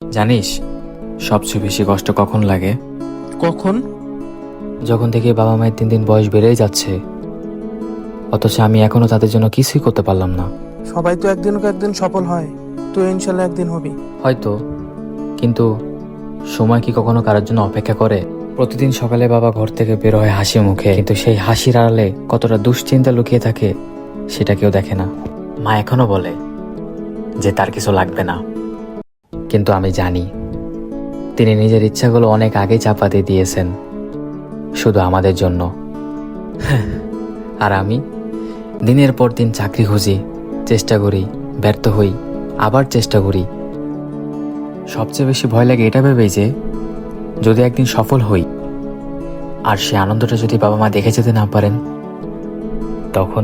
জানিস সবচেয়ে বেশি কষ্ট কখন লাগে? কখন? যখন থেকে বাবা মায়ের দিন দিন বয়স বেড়েই যাচ্ছে, অথচ আমি এখনো তাদের জন্য কিছুই করতে পারলাম না। সবাই তো একদিন একদিন সফল হয়, তুই ইনশাল্লাহ একদিন হবি। হয়তো, কিন্তু সময় কি কখনো কারোর জন্য অপেক্ষা করে? প্রতিদিন সকালে বাবা ঘর থেকে বের হয় হাসি মুখে, কিন্তু সেই হাসির আড়ালে কতটা দুশ্চিন্তা লুকিয়ে থাকে সেটা কেউ দেখে না। মা এখনো বলে যে তার কিছু লাগবে না, কিন্তু আমি জানি তিনি নিজের ইচ্ছাগুলো অনেক আগেই চাপা দিয়ে দিয়েছেন, শুধু আমাদের জন্য। আর আমি দিনের পর দিন চাকরি খুঁজি, চেষ্টা করি, ব্যর্থ হই, আবার চেষ্টা করি। সবচেয়ে বেশি ভয় লাগে এটা ভেবেই যে যদি একদিন সফল হই আর সে আনন্দটা যদি বাবা মা দেখে যেতে না পারেন, তখন